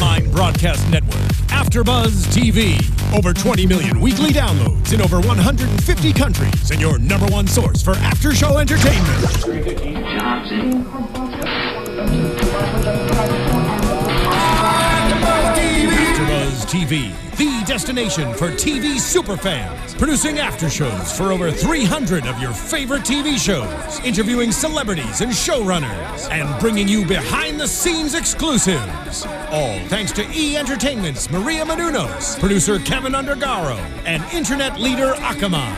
online broadcast network, AFTERBUZZ TV. Over 20 million weekly downloads in over 150 countries, and your #1 source for after-show entertainment. AFTERBUZZ TV, the destination for TV superfans, producing after-shows for over 300 of your favorite TV shows, interviewing celebrities and showrunners, and bringing you behind-the-scenes exclusives. All thanks to E! Entertainment's Maria Menounos, producer Kevin Undergaro, and internet leader Kaufmann.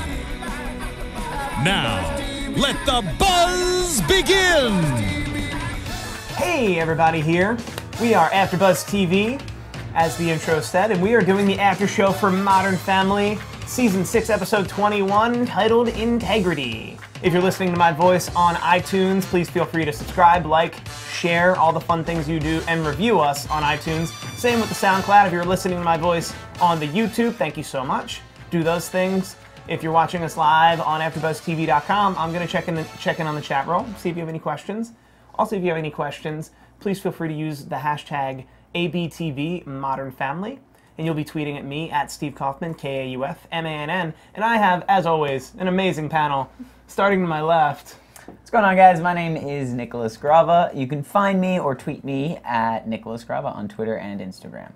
Now, let the buzz begin! Hey everybody here. We are AFTERBUZZ TV, as the intro said, and we are doing the after show for Modern Family, Season 6, Episode 21, titled Integrity. If you're listening to my voice on iTunes, please feel free to subscribe, like, share, all the fun things you do, and review us on iTunes. Same with the SoundCloud. If you're listening to my voice on the YouTube, thank you so much. Do those things. If you're watching us live on AfterBuzzTV.com, I'm going to check in on the chat roll, see if you have any questions. Also, if you have any questions, please feel free to use the hashtag ABTV Modern Family, and you'll be tweeting at me at Steve Kaufmann, Kaufmann, and I have, as always, an amazing panel. Starting to my left. What's going on, guys? My name is Nicholas Grava. You can find me or tweet me at Nicholas Grava on Twitter and Instagram.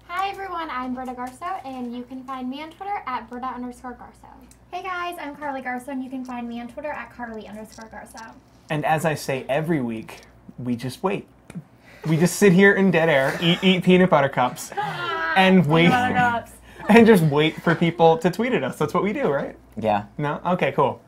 Hi everyone, I'm Britta Garsow, and you can find me on Twitter at Britta_Garsow. Hey guys, I'm Carli Carsow, and you can find me on Twitter at Carli_Garsow. And as I say every week, we just wait. We just sit here in dead air, eat peanut butter cups, and wait, and just wait for people to tweet at us. That's what we do, right? Yeah. No? Okay, cool.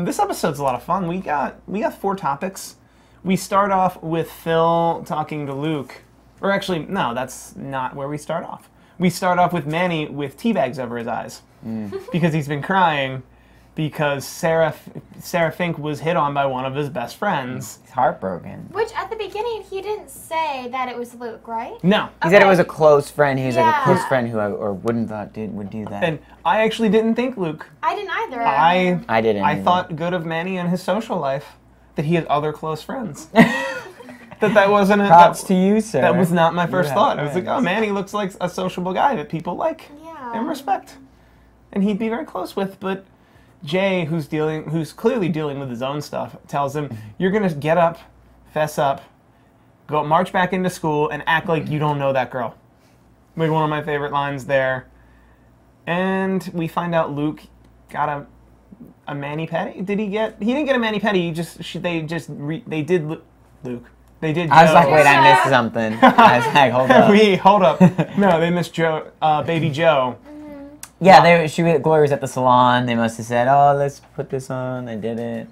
This episode's a lot of fun. We got 4 topics. We start off with Phil talking to Luke. Or actually, no, that's not where we start off. We start off with Manny with tea bags over his eyes. Because he's been crying because Sarah Fink was hit on by one of his best friends. He's heartbroken. Which, at the beginning, he didn't say that it was Luke, right? No. He said it was a close friend. He was like a close friend who would do that. And I actually didn't think Luke. I didn't either. I didn't I either. thought good of Manny and his social life. That he had other close friends. that wasn't a... Props to you, sir. That was not my first thought. I was friends. like, oh, Manny looks like a sociable guy that people like and respect. And he'd be very close with, but Jay, who's clearly dealing with his own stuff, tells him, you're going to get up, fess up, go march back into school, and act like you don't know that girl. Like one of my favorite lines there. And we find out Luke got a mani-pedi. Did he get... He didn't get a mani-pedi. They did Luke. They did Joe. I was like, wait, I missed something. I was like, hold up. Hold up. No, they missed Joe, baby Joe. Yeah, Gloria was at the salon. They must have said, oh, let's put this on. They did it.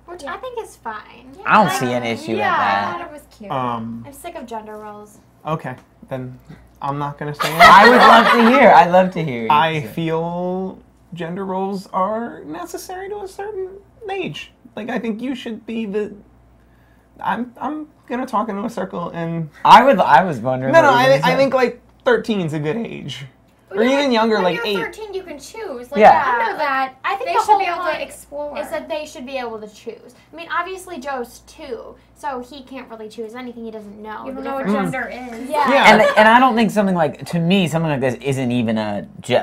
Which I think is fine. Yeah, I don't see an issue with that. I thought it was cute. I'm sick of gender roles. Okay, then I'm not going to say anything. I would love to hear. I'd love to hear. I feel gender roles are necessary to a certain age. Like, I think you should be the... I'm going to talk into a circle and... I was wondering... No, I think, like, 13's a good age. Or even younger, like 8. When you're 13, you can choose. Like, Yeah. I know that. I think They the should whole be able to point explore. is that they should be able to choose. I mean, obviously Joe's 2, so he can't really choose anything he doesn't know. You don't know what gender is. Yeah. And I don't think something like this isn't even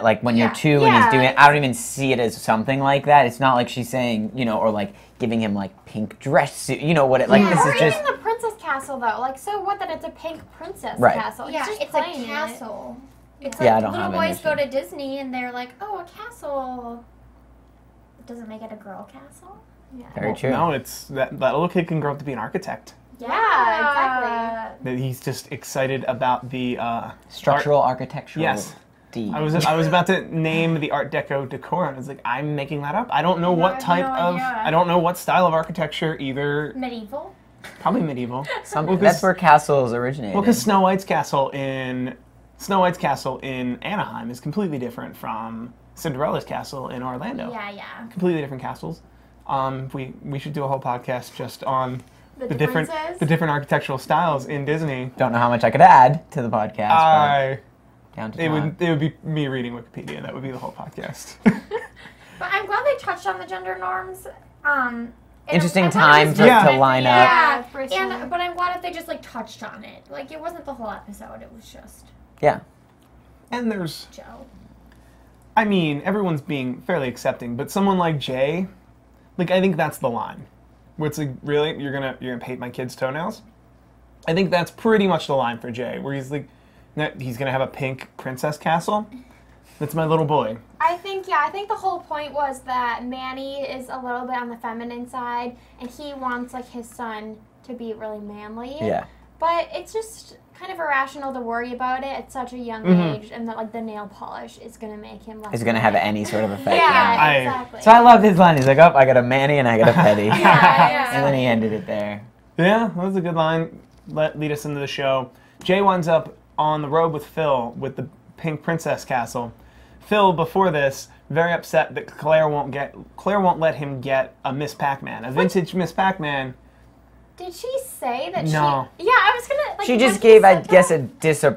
like when you're 2 and he's doing it, I don't even see it as something like that. It's not like she's saying, or like giving him like pink dress suit, what it, like this or is just... even the princess castle, though. Like, so what that it's a pink princess Right. castle. Yeah, He's just it's a playing castle. It's Yeah, I like don't little have an boys go issue. to Disney and they're like, oh, a castle. It doesn't make it a girl castle. Yeah. Very true. No, it's that little kid can grow up to be an architect. Yeah, exactly. That he's just excited about the Structural architectural. Yes. D. I was about to name the Art Deco decor, and I was like, I'm making that up. I don't know what type of, I don't know what style of architecture either. Medieval. Probably medieval. That's where castles originated. Well, because Snow White's castle in Anaheim is completely different from Cinderella's castle in Orlando. Yeah. Completely different castles. We should do a whole podcast just on The the different architectural styles in Disney. Don't know how much I could add to the podcast. Down to It would be me reading Wikipedia. That would be the whole podcast. But I'm glad they touched on the gender norms. interesting time to line up. Yeah, for sure. but I'm glad if they just like touched on it. Like it wasn't the whole episode. It was just And there's, Joe. I mean, everyone's being fairly accepting, but someone like Jay, like I think that's the line, where it's like, really, you're gonna paint my kid's toenails? I think that's pretty much the line for Jay, where he's like, he's gonna have a pink princess castle. That's my little boy. I think the whole point was that Manny is a little bit on the feminine side, and he wants like his son to be really manly. Yeah. But it's just kind of irrational to worry about it at such a young age, and that like the nail polish is gonna make him less. Is going to have any sort of effect. Yeah, exactly. So I loved his line. He's like, oh, I got a Manny and I got a Petty. Yeah. And then he ended it there. Yeah, that was a good line. Lead us into the show. Jay winds up on the road with Phil with the pink princess castle. Phil, before this, very upset that Claire won't let him get a Miss Pac-Man, a vintage Miss Pac-Man. Did she say that? No. Yeah, I was gonna. Like, She just when gave, I said guess, that- a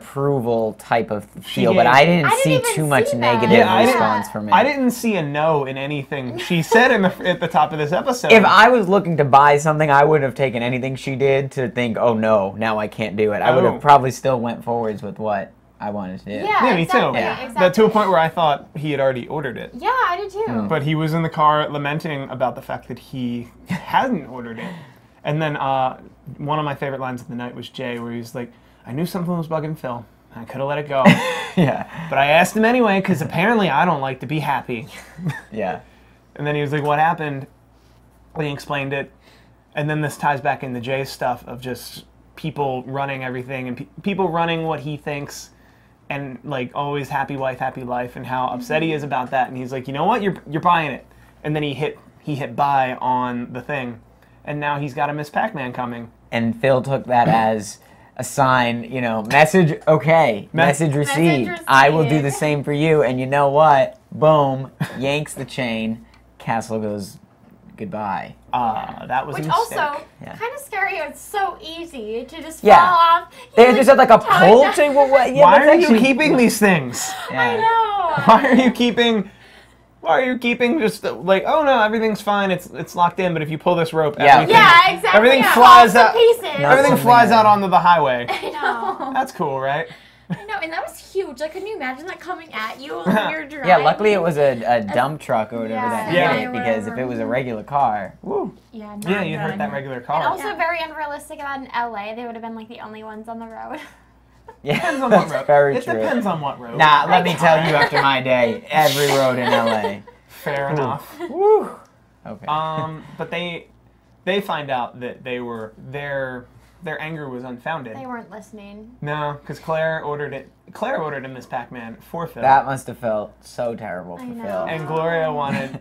disapproval type of feel, gave- but I didn't I see didn't even too much see that. negative Yeah, I didn't- response from it. I didn't see a no in anything she said at the top of this episode. If I was looking to buy something, I wouldn't have taken anything she did to think, oh no, now I can't do it. I would Oh. have probably still went forwards with what I wanted to do. Yeah, me too. exactly, Yeah. exactly. That to a point where I thought he had already ordered it. Yeah, I did too. But he was in the car lamenting about the fact that he hadn't ordered it. And then one of my favorite lines of the night was Jay, where he's like, I knew something was bugging Phil. I could have let it go. Yeah. But I asked him anyway, because apparently I don't like to be happy. Yeah. And then he was like, what happened? And he explained it. And then this ties back into Jay's stuff of just people running everything and people running what he thinks and like always happy wife, happy life, and how upset he is about that. And he's like, you know what? You're buying it. And then he hit buy on the thing. And now he's got a Miss Pac-Man coming. And Phil took that as a sign, you know, message okay, message received. I will do the same for you. And you know what? Boom, yanks the chain. Castle goes goodbye. That was Which a mistake. also Yeah. kind of scary. It's so easy to just Yeah. fall off. They just had like a pole to what? Yeah, Why that's are you actually- keeping these things? Yeah. I know. Why are you keeping just like, oh no, everything's fine, it's locked in, but if you pull this rope, Yeah. everything, Yeah, exactly. everything Yeah. flies Falls to out. pieces. No. Everything Something flies that- out onto the highway. I know. That's cool, right? I know, and that was huge. Like, can you imagine that coming at you when you're driving? Yeah, luckily it was a dump truck or whatever that Yeah. hit it, because if it was a regular car, Woo. Yeah, not Yeah, you hurt good. that regular And car. also very unrealistic that in LA they would have been like the only ones on the road. yeah, Depends on what that's road. very It true. depends on what road. Nah, let me tell you, after my day, every road in LA. Fair enough. Woo. Okay. But they find out that their anger was unfounded. They weren't listening. No, because Claire ordered it. Claire ordered a Miss Pac-Man for Phil. That must have felt so terrible for I know. Phil.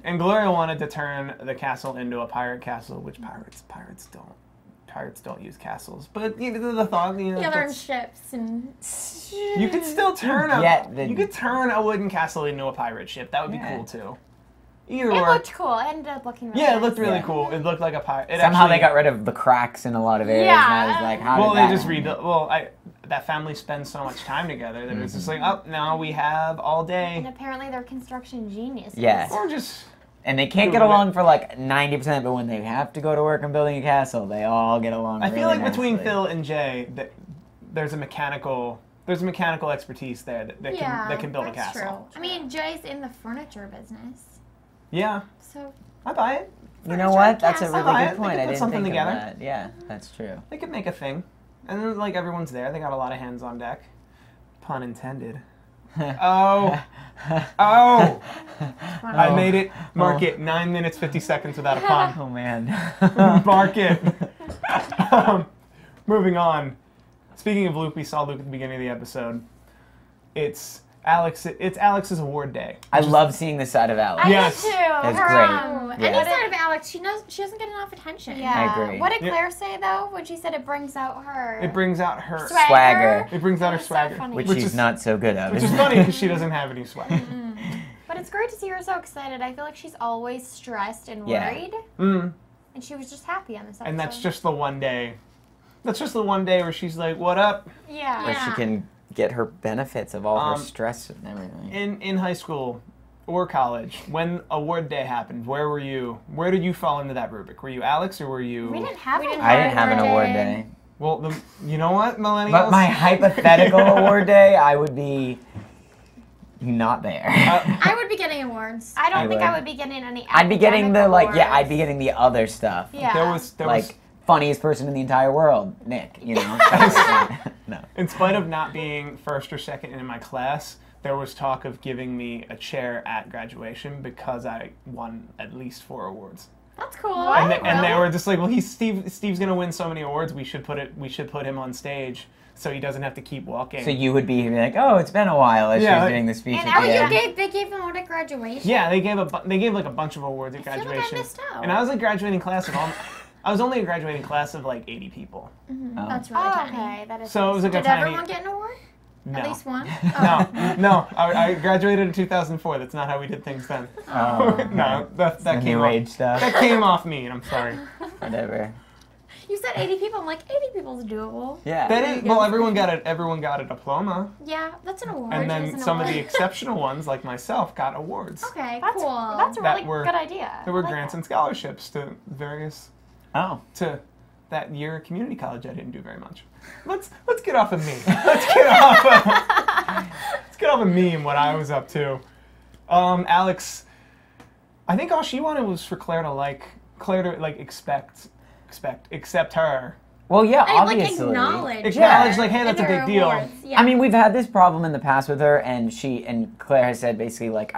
And Gloria wanted to turn the castle into a pirate castle, which pirates don't use castles. But you know, the thought, you know, Yeah, they're in that's- ships and. you could still turn You you could turn a wooden castle into a pirate ship. That would be Yeah. cool too. Either It or. looked cool. It ended up looking really Yeah, it looked nice. really Yeah. cool. It looked like a pirate. Somehow they got rid of the cracks in a lot of areas, and I was like, how Well, did they that just happen? rebuilt. Well, that family spends so much time together that it's just like, oh, now we have all And day, apparently they're construction geniuses. Yeah. or just. And they can't get along for like 90%, but when they have to go to work on building a castle, they all get along I really feel like between nicely. Phil and Jay, there's a mechanical expertise there that can build a that's castle. True. I mean, Jay's in the furniture business, Yeah, so I buy it. You know what? That's a castle. really They good point. could I put didn't something think together. of that. Yeah, that's true. They could make a thing, and then like everyone's there. They got a lot of hands on deck. Pun intended. Oh. I made it. Mark it. 9 minutes 50 seconds without a pun. Oh man. Mark it. Moving on. Speaking of Luke, we saw Luke at the beginning of the episode. It's Alex's award day. I love seeing this side of Alex. I Yes. did too. That's Her, great. Yeah. any side of Alex, she doesn't get enough attention. Yeah. I agree. What did Yeah. Claire say though when she said it brings out her? It brings out her Swagger. It brings out her That was so swagger, funny. Which which she's is not so good at. which is funny because she doesn't have any swagger. But it's great to see her so excited. I feel like she's always stressed and Yeah. worried, Mm. and she was just happy on this episode. And that's just the one day. That's just the one day where she's like, "What up?" yeah. Where she can get her benefits of all her Um, stress and everything. In high school, or college, when award day happened, where were you? Where did you fall into that rubric? Were you Alex or were you? We didn't have an I didn't have an award day. Well, you know what, millennials? But my hypothetical award day, I would be not there. I would be getting awards. I don't think I would be getting any. I'd be getting the awards. I'd be getting the other stuff. Yeah. There was Funniest person in the entire world, Nick. You know. No. In spite of not being first or second in my class, there was talk of giving me a chair at graduation because I won at least 4 awards. That's cool. And they were just like, well, Steve's gonna win so many awards. We should put him on stage so he doesn't have to keep walking. So you would be like, oh, it's been a while as she's doing the speech. And they gave them one at graduation. Yeah, they gave like a bunch of awards at graduation. I feel like I missed out. And I was like graduating class of I was only a graduating class of like 80 people. Mm-hmm. Oh. That's really tiny. Okay, that is. So it was like Did a tiny. everyone get an award? No. At least one? Oh. No. I graduated in 2004. That's not how we did things then. Oh. No, that came new off. age stuff. That came off me, and I'm sorry. Whatever. You said 80 people. I'm like, 80 people's doable. Yeah. That is, well, everyone got a diploma. Yeah, that's an award. And then some of the exceptional ones, like myself, got awards. Okay, That's cool. a really good idea. There were grants and scholarships to various. Oh. To that year at community college, I didn't do very much. Let's get off of me. Let's get off of me and what I was up to. Alex, I think all she wanted was for Claire to accept her. Well, yeah, And, obviously. Acknowledge, like, hey, that's a big deal. Yeah. I mean, we've had this problem in the past with her, and Claire has said basically like,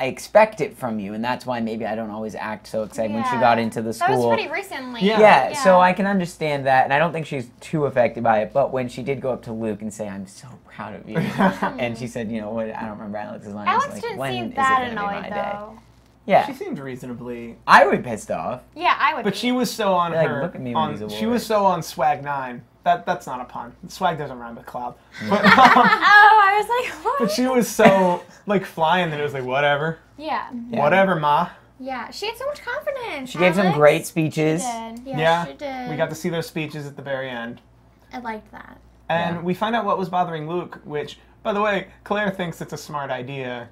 I expect it from you, and that's why maybe I don't always act so excited when she got into the school. That was pretty recently. Yeah, so I can understand that, and I don't think she's too affected by it, but when she did go up to Luke and say, I'm so proud of you, and she said, you know, what, I don't remember Alex's line. Alex like, didn't when seem is that it gonna be annoyed, my day? though. Yeah. She seemed reasonably. I would be pissed off. Yeah, I would. But she was so on Like, her. look at me with these She was so on Swag 9. That's not a pun. Swag doesn't rhyme with cloud. But, I was like, what? But she was so like flying that it was like whatever. Yeah. Whatever, ma. Yeah, she had so much confidence. She gave some great speeches. She did. Yeah, she did. We got to see those speeches at the very end. I liked that. And we find out what was bothering Luke, which, by the way, Claire thinks it's a smart idea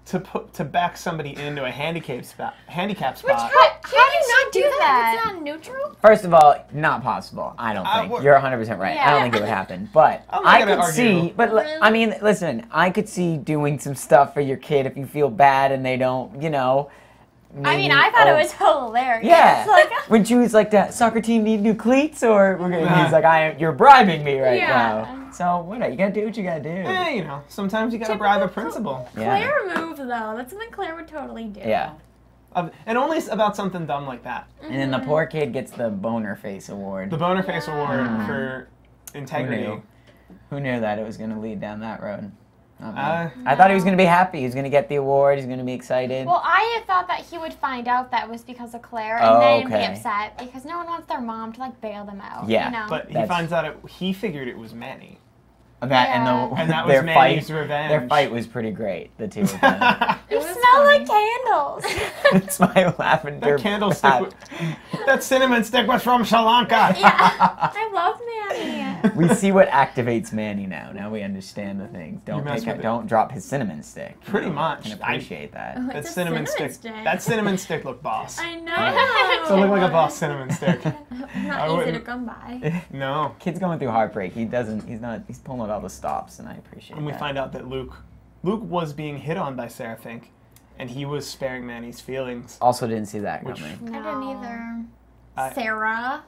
to back somebody into a handicap spot. How do you not do that? It's not neutral. First of all, not possible. I don't think. You're 100% right. I don't think it would happen. But I could see. But I mean, listen. I could see doing some stuff for your kid if you feel bad and they don't. You know. I mean, I thought it was hilarious. Yeah. Like, when she was like, "That soccer team need new cleats," or he's like, "You're bribing me right now." So what? You gotta do what you gotta do. You know, sometimes you gotta bribe a principal. Claire move though. That's something Claire would totally do. Yeah. And only about something dumb like that. And then the poor kid gets the boner face award. The boner face award for integrity. Who knew that it was going to lead down that road? I thought he was going to be happy. He was going to get the award. He's going to be excited. Well, I had thought that he would find out that was because of Claire and then be upset because no one wants their mom to like bail them out. Yeah. You know? But he finds out he figured it was Manny. And that was Manny's revenge. Their fight was pretty great, the two of them. You smell like candles. It's my lavender. That candlestick, that cinnamon stick was from Sri Lanka. Yeah, I love Manny. We see what activates Manny now. Now we understand the things. Don't drop his cinnamon stick. Pretty much. I can appreciate that. Oh, That cinnamon stick. That cinnamon stick looked boss. I know. So it looked like a boss cinnamon stick. Not easy to come by. No. Kid's going through heartbreak. He's pulling out all the stops, and I appreciate And we find out that Luke was being hit on by Sarah Fink, and he was sparing Manny's feelings. Also didn't see that coming. I didn't either. Sarah.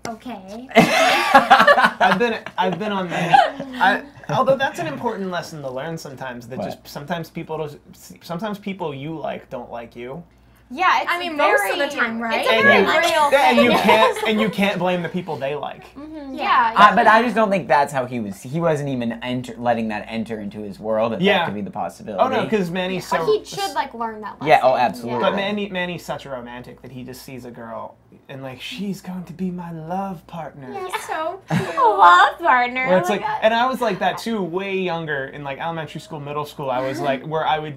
Okay. I've been on Manny. Although that's an important lesson to learn sometimes. That just sometimes people you like don't like you. Yeah, it's most of the time, right? It's a very real thing. And you can't blame the people they like. Mm-hmm. Yeah. But I just don't think that's how he was. He wasn't even letting that enter into his world. That could be the possibility. Oh no, because Manny's so. But he should like learn that lesson. Yeah. Oh, absolutely. But Manny's such a romantic that he just sees a girl and like she's going to be my love partner. Yeah, so cute. Love partner. Where it's like, and I was like that too, way younger in like elementary school, middle school. I was like, where I would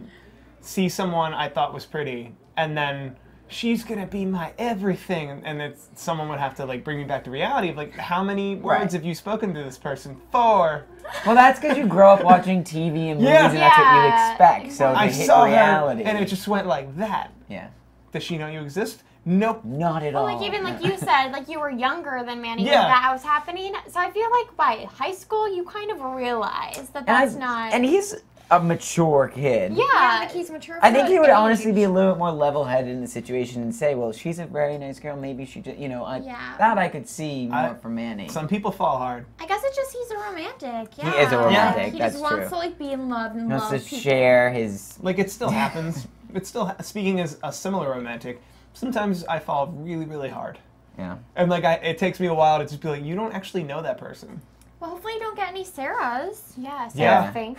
see someone I thought was pretty, and then she's gonna be my everything, and it's someone would have to like bring me back to reality of like, how many words have you spoken to this person for? Well, that's because you grow up watching TV and movies, and that's what you expect. So I to hit saw reality, her, and it just went like that. Yeah. Does she know you exist? Nope. Not at all. Well, like even like you said, like you were younger than Manny when Yeah. that was happening. So I feel like by high school you kind of realize that that's not. And he's a mature kid. Yeah, like he's mature. I think for he would his honestly age. be a little bit more level-headed in the situation and say, well, she's a very nice girl, maybe she just, that I could see more from Manny. Some people fall hard. I guess it's just he's a romantic. Yeah. He is a romantic, He that's just wants true. to like be in love and He wants love to people. share his... Like, it still happens. It's still, speaking as a similar romantic, sometimes I fall really, really hard. Yeah. And, like, it takes me a while to just be like, you don't actually know that person. Well, hopefully you don't get any Sarahs. Yeah, Sarah Yeah. Fink.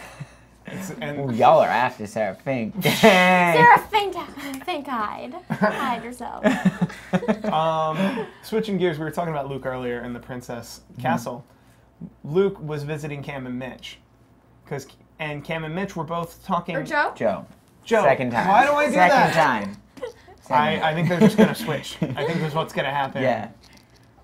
Ooh, y'all are after Sarah Fink. Sarah Fink-eyed. Hide yourself. Switching gears, we were talking about Luke earlier in the Princess Castle. Luke was visiting Cam and Mitch. And Cam and Mitch were both talking... Or Joe? Joe. Joe, Second time. why do I do that? Second time. I think they're just going to switch. I think that's what's going to happen. Yeah.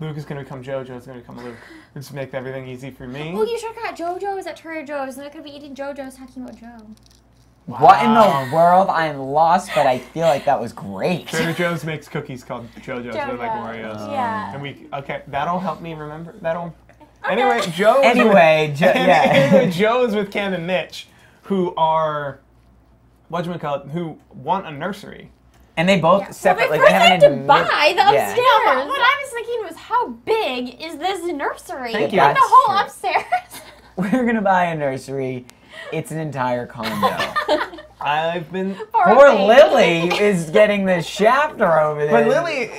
Luke is going to become Joe, Joe's going to become Luke. Just make everything easy for me. Oh, you should have got JoJo's at Trader Joe's, and I could be eating JoJo's talking about Joe. What in the world? I'm lost, but I feel like that was great. Trader Joe's makes cookies called JoJo's. They're like Oreos. Yeah. And okay, that'll help me remember. Anyway, Joe. Anyway, Anyway, Joe is with Cam and Mitch, who are, who want a nursery. And they both separately. Well, they they first haven't had to buy the upstairs. No, but what I was thinking was, how big is this nursery? Thank you. Like the That's whole true. upstairs. We're gonna buy a nursery. It's an entire condo. I've been. Poor Lily is getting the shafter over there. But Lily,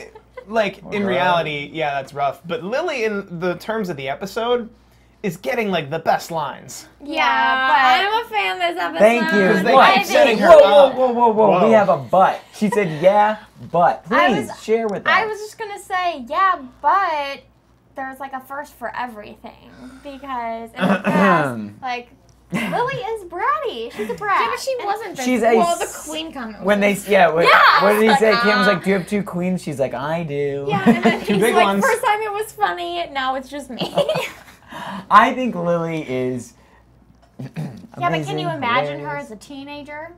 like, in reality, yeah, that's rough. But Lily, in the terms of the episode, is getting, like, the best lines. Yeah, but I'm a fan of this episode. Thank you. Because they What? keep setting her Whoa, up. whoa. We have a but. She said, yeah, but. Please, share with us. I was just gonna say, yeah, but there's like a first for everything because in the past, like Lily is bratty. She's a brat. Yeah, but she wasn't. She's the queen comment. When they, what did he say? Kim was like, do you have two queens? She's like, I do. Yeah, and then Two he's big like, ones. first time it was funny, now it's just me. I think Lily is Yeah, but can you imagine her hilarious. as a teenager?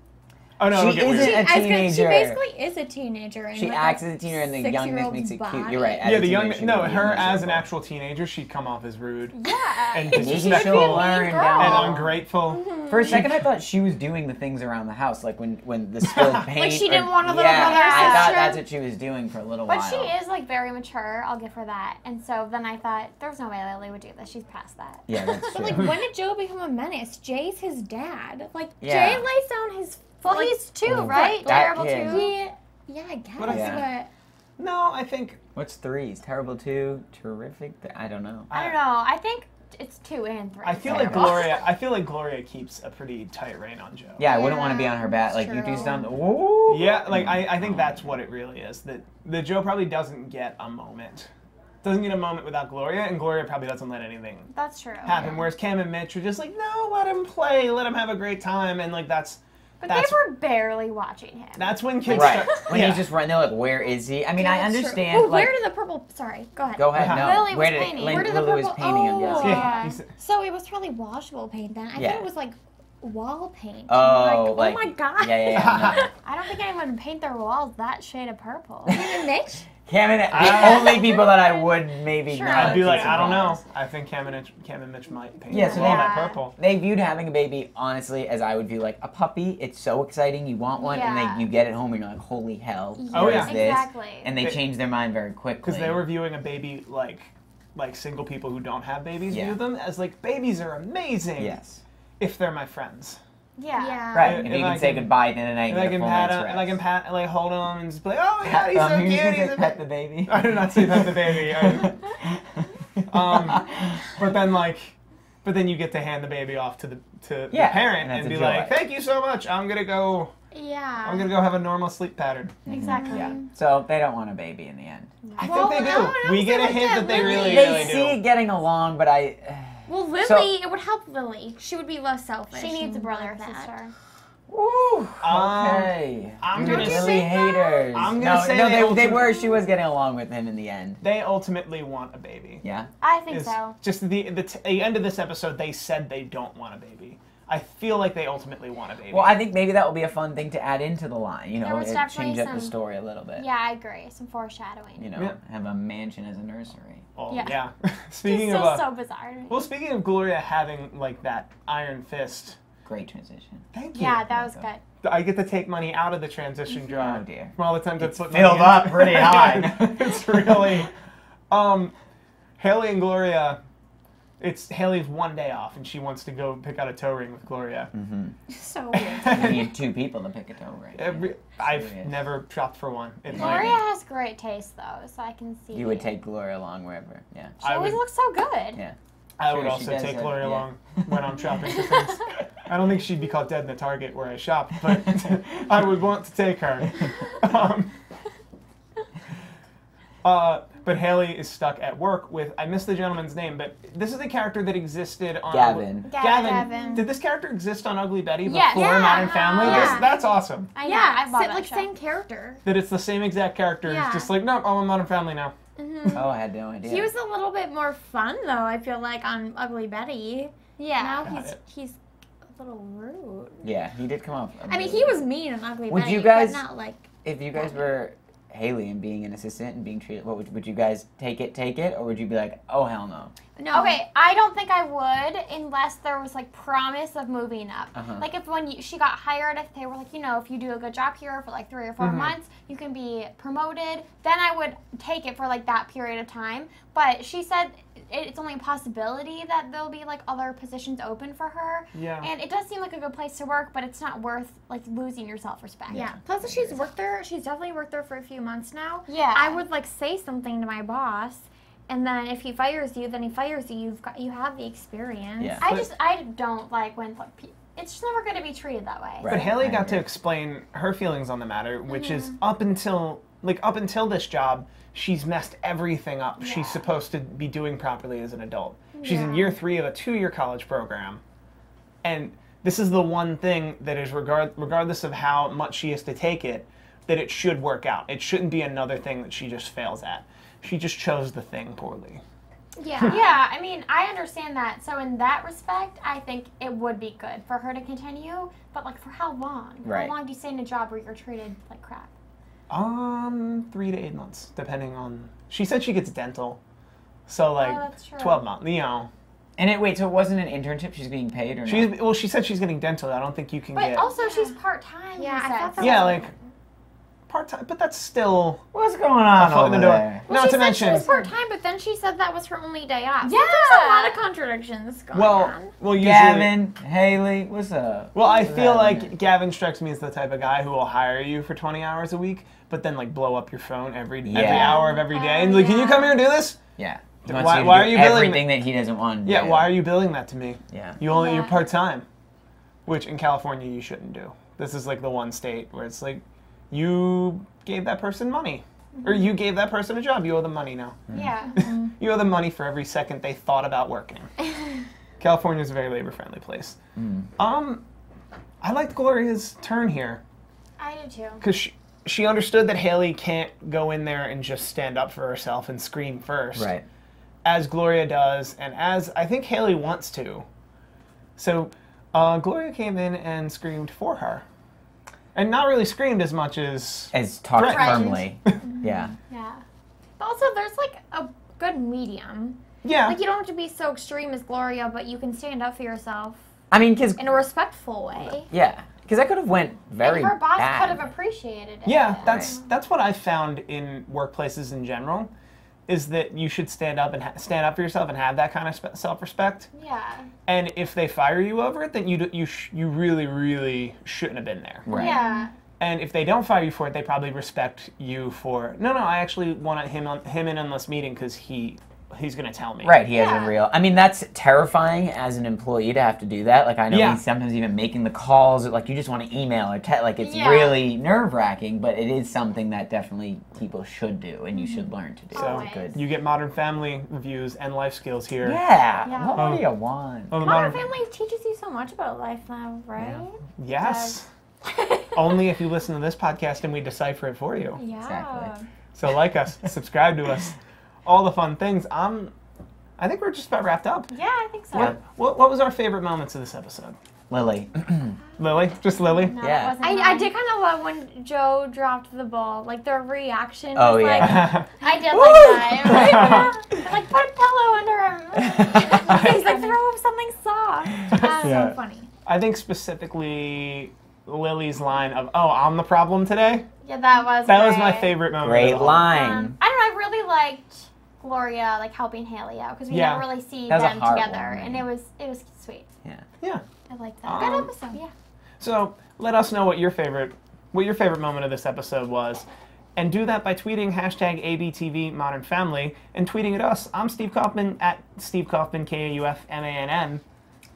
Oh, no, She it'll get weird. isn't a teenager. She basically is a teenager. In She like acts a as a teenager, and the youngness makes it cute. You're right. Yeah, as a teenager, she would be her as an miserable. actual teenager, she'd come off as rude. Yeah. And Maybe disrespectful. she'll learn down And the line. ungrateful. For a second, I thought she was doing the things around the house, like when the spilled paint. she didn't want a little yeah, brother or I thought sister. that's what she was doing for a little But while. she is like very mature. I'll give her that. And so then I thought, there's no way Lily would do this. She's past that. Yeah, that's But true. like, when did Joe become a menace? Jay's his dad. Like, Yeah. Jay lays down his. Well, like, he's two, Oh, right? that Terrible kid. two. Yeah, I guess. Yeah. No, I think... What's threes? Terrible two, terrific. I don't know. I don't know. I think it's 2 and 3. I feel like Gloria keeps a pretty tight rein on Joe. Yeah, I wouldn't want to be on her back. Like true. you do something. Ooh. Yeah, like I think that's what it really is. That Joe probably doesn't get a moment. Doesn't get a moment without Gloria, and Gloria probably doesn't let anything That's true. happen. Whereas Cam and Mitch are just like, no, let him play, let him have a great time, and like that's But they were barely watching him. that's when kids Right. start. When yeah. he's just running, they're like, where is he? I mean, I That's true. understand. Oh, like, where did the purple? Sorry, go ahead. go ahead. Uh-huh. No. Lily where was did painting. Where did the Lily was purple- painting? I'm oh. guessing. Yeah, So it was probably washable paint then. I Yeah. thought it was like wall paint. Oh, like, oh my god. Yeah. No. I don't think anyone would paint their walls that shade of purple. And Mitch? Cam and the only people that I would maybe Sure. not. I'd be like, kiss I don't know. surprise. I think Cam and Mitch might paint Yeah, their so wall they- that purple. They viewed having a baby, honestly, as I would view like a puppy. It's so exciting, you want one, Yeah. and you get it home and you're like, holy hell, Oh, what yeah. is this? Exactly. And they They- change their mind very quickly. Because they were viewing a baby like single people who don't have babies Yeah. view them as like babies are amazing. Yes. If they're my friends. Yeah. Right, If and you I can say can- goodbye at the end of the night And and I get a can full pat night's him, and I can rest. pat, like hold him and just be like, oh my god, he's so You're cute. gonna He's say a pet the baby. I did not say pet the baby. But then you get to hand the baby off to the Yeah, parent and that's and a be joy. like, thank you so much. I'm gonna go Yeah. have a normal sleep pattern. Exactly. Yeah. So they don't want a baby in the end. I Well, think they no, do. I We don't get a think hint that that they Lily- really, They really see do. it getting along, but I. Well, Lily, So- it would help Lily. She would be less selfish. She needs a and brother or like that. sister. Woo! Okay. I'm You're gonna really say haters. I'm gonna say they were. She was getting along with him in the end. They ultimately want a baby. Yeah. I think so. Just the end of this episode, they said they don't want a baby. I feel like they ultimately want a baby. Well, I think maybe that will be a fun thing to add into the line. You know, There was change up definitely the story a little bit. Yeah, I agree. Some foreshadowing. You know, have a mansion as a nursery. Oh, Yeah. Speaking It's of still so bizarre. well, speaking of Gloria having like that iron fist. Great transition. Thank you. Yeah, that was good. I get to take money out of the transition jar. Oh dear. From all the times I put filled money up in. pretty high. It's really. Haley and Gloria. It's Haley's one day off, and she wants to go pick out a toe ring with Gloria. So weird. You need two people to pick a toe ring. I've never shopped for one. Gloria has great taste, though, so I can see. You would take Gloria along wherever. Yeah. She always looks so good. Yeah. I would Sure, also she does take it, Gloria yeah. along when I'm shopping for things. I don't think she'd be caught dead in the Target where I shop, but I would want to take her. But Haley is stuck at work with, I missed the gentleman's name, but this is a character that existed on... Gavin. Gavin. Did this character exist on Ugly Betty before Yes. Yeah. Modern Family? Yeah. That's awesome. I know. I love that like show. same character. That it's the same exact character. Yeah. It's just like, no, I'm on Modern Family now. Oh, I had no idea. He was a little bit more fun though. I feel like on Ugly Betty. Yeah. Now he's a little rude. Yeah, he did come off. I mean, he was mean in Ugly Would Betty, you guys- but not like. If you guys were Haley and being an assistant and being treated, what would you guys take it, or would you be like, oh hell no? No. Okay, I don't think I would unless there was like promise of moving up. Like if she got hired, if they were like, you know, if you do a good job here for like 3 or 4 months, you can be promoted. Then I would take it for like that period of time. But she said it's only a possibility that there'll be like other positions open for her. Yeah. And it does seem like a good place to work, but it's not worth like losing your self-respect. Yeah. Plus, she's worked there. She's definitely worked there for a few months now. Yeah. I would like say something to my boss, and then if he fires you, then he fires you. You have the experience. Yeah. I don't like when it's just never going to be treated that way. Right. But Haley I got to agree. explain her feelings on the matter, which is up until this job, she's messed everything up she's supposed to be doing properly as an adult. She's in year 3 of a 2-year college program, and this is the one thing that is regardless of how much she has to take it, that it should work out. It shouldn't be another thing that she just fails at. She just chose the thing poorly. Yeah. Yeah, I mean, I understand that. So in that respect, I think it would be good for her to continue. But like, for how long? Right. How long do you stay in a job where you're treated like crap? 3 to 8 months, depending on. She said she gets dental, so like that's true. 12 months. You know. And wait, so it wasn't an internship? She's being paid or not? Well, she said she's getting dental. I don't think you can But get. also, she's part-time. Yeah, he I said. thought that Yeah, was- like part-time, but that's still What's going on a foot in over the door. there? Well, Not she to said she mention, was part-time, but then she said that was her only day off. So Yeah. there's a lot of contradictions going on. well, usually, Gavin, Haley, what's up? Well, I What's feel happening? like Gavin strikes me as the type of guy who will hire you for 20 hours a week, but then like blow up your phone every hour of every day, and like, can you come here and do this? Yeah. He Why- wants you to why do are you billing everything that he doesn't want to Yeah, do. why are you billing that to me? Yeah. You're Yeah. part-time, which in California you shouldn't do. This is like the one state where it's like, you gave that person money. Or you gave that person a job, you owe them money now. Yeah. You owe them money for every second they thought about working. California is a very labor-friendly place. I liked Gloria's turn here, I do too. because she understood that Haley can't go in there and just stand up for herself and scream first. Right. As Gloria does, and as I think Haley wants to. So Gloria came in and screamed for her. And not really screamed as much as... Talked Threatened. firmly. Yeah. Yeah. But also, there's like a good medium. Yeah. Like, you don't have to be so extreme as Gloria, but you can stand up for yourself I mean, because... in a respectful way. Yeah. Because that could have went very And her boss bad. could have appreciated it. Yeah, that's what I've found in workplaces in general, is that you should stand up and stand up for yourself and have that kind of self-respect. Yeah. And if they fire you over it, then you really, really shouldn't have been there. Right. Yeah. And if they don't fire you for it, they probably respect you for, no, I actually wanted him in on this meeting because he he's gonna tell me. Right, he has a real. I mean, that's terrifying as an employee to have to do that. Like, I know he's sometimes even making the calls, or like you just want to email or like it's really nerve-wracking, but it is something that definitely people should do and you should learn to do. So you get Modern Family reviews and life skills here. Yeah. What more do you want? Modern Family teaches you so much about life now, right? Yes. Only if you listen to this podcast and we decipher it for you. Yeah. Exactly. So like us, subscribe to us, all the fun things. I think we're just about wrapped up. Yeah, I think so. What was our favorite moments of this episode? Lily. Lily? Just Lily? No, Yeah. I did kind of love when Joe dropped the ball. Like, their reaction Oh, was yeah. I did like that. like, put a pillow under him. He's like, throw him something soft. That's so funny. I think specifically Lily's line of, "Oh, I'm the problem today." Yeah, that was my favorite moment. Great of all. line. I don't know, I really liked Gloria like helping Haley out because we never really see That was them a heartwarming. together, and it was sweet. Yeah. I liked that. Good episode. Yeah. So let us know what your favorite moment of this episode was. And do that by tweeting #ABTV Modern Family and tweeting at us. I'm Steve Kaufmann at Steve Kaufmann, Kaufmann.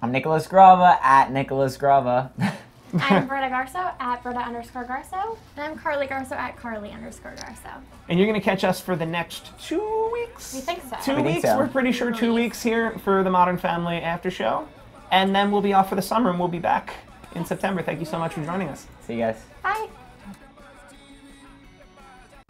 I'm Nicholas Grava at Nicholas Grava. I'm Britta Garsow at Britta_Garsow. And I'm Carli Carsow at Carli_Garsow. And you're going to catch us for the next 2 weeks? We think so. 2 weeks? We're pretty sure 2 weeks here for the Modern Family After Show. And then we'll be off for the summer and we'll be back in September. Thank you so much for joining us. See you guys. Bye.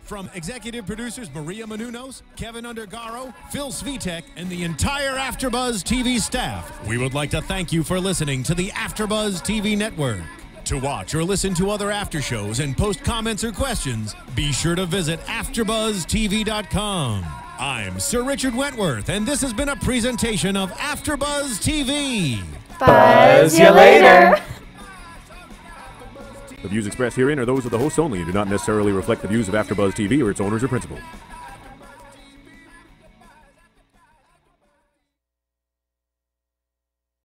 From executive producers Maria Menounos, Kevin Undergaro, Phil Svitek, and the entire AfterBuzz TV staff, we would like to thank you for listening to the AfterBuzz TV network. To watch or listen to other after shows and post comments or questions, be sure to visit AfterBuzzTV.com. I'm Sir Richard Wentworth, and this has been a presentation of AfterBuzz TV. Buzz you later. The views expressed herein are those of the hosts only and do not necessarily reflect the views of AfterBuzz TV or its owners or principals.